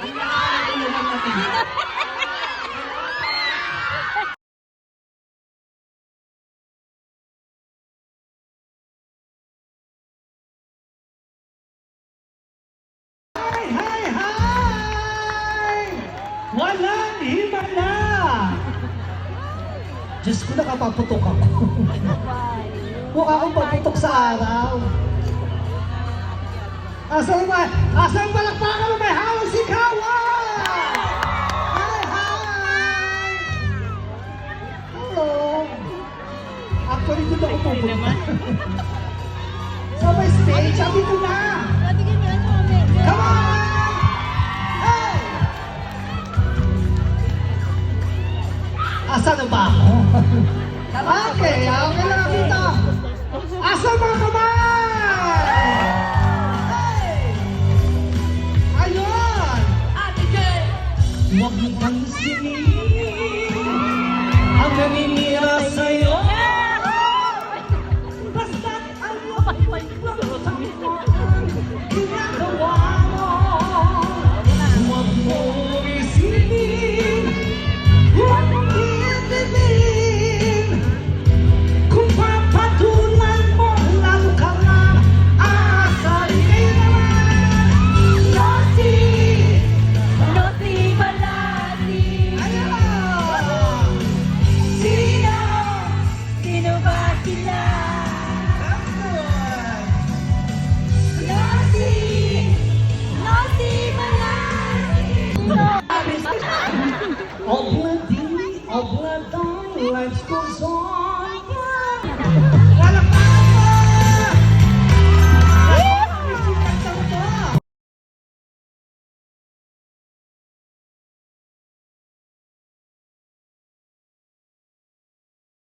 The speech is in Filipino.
Ang nakakatulungan natin. Hi! Hi! Hi! Walang himala! Diyos ko, nakapaputok ako. Mukha akong paputok sa araw. Asang palakpakan mo may hawak si Kawa! Hi! Hi! Hello! Actually, doon ako pupunta. Sa may stage, sabi ko na! Come on! Hey! Asa na ba ako? Okay lang dito. Asa mga kamay? Hey! Ayun! Huwag mo kang isinin ang naniniya sa'yo. Basta't ayaw mo ginagawa mo. Huwag mo isipin, huwag mong iintindihin. Kung papatulan mo, lalo ka na aasarin naman. Ayun! Sino ba sila? Nosy Malati. Obla di, obla dai, life goes on.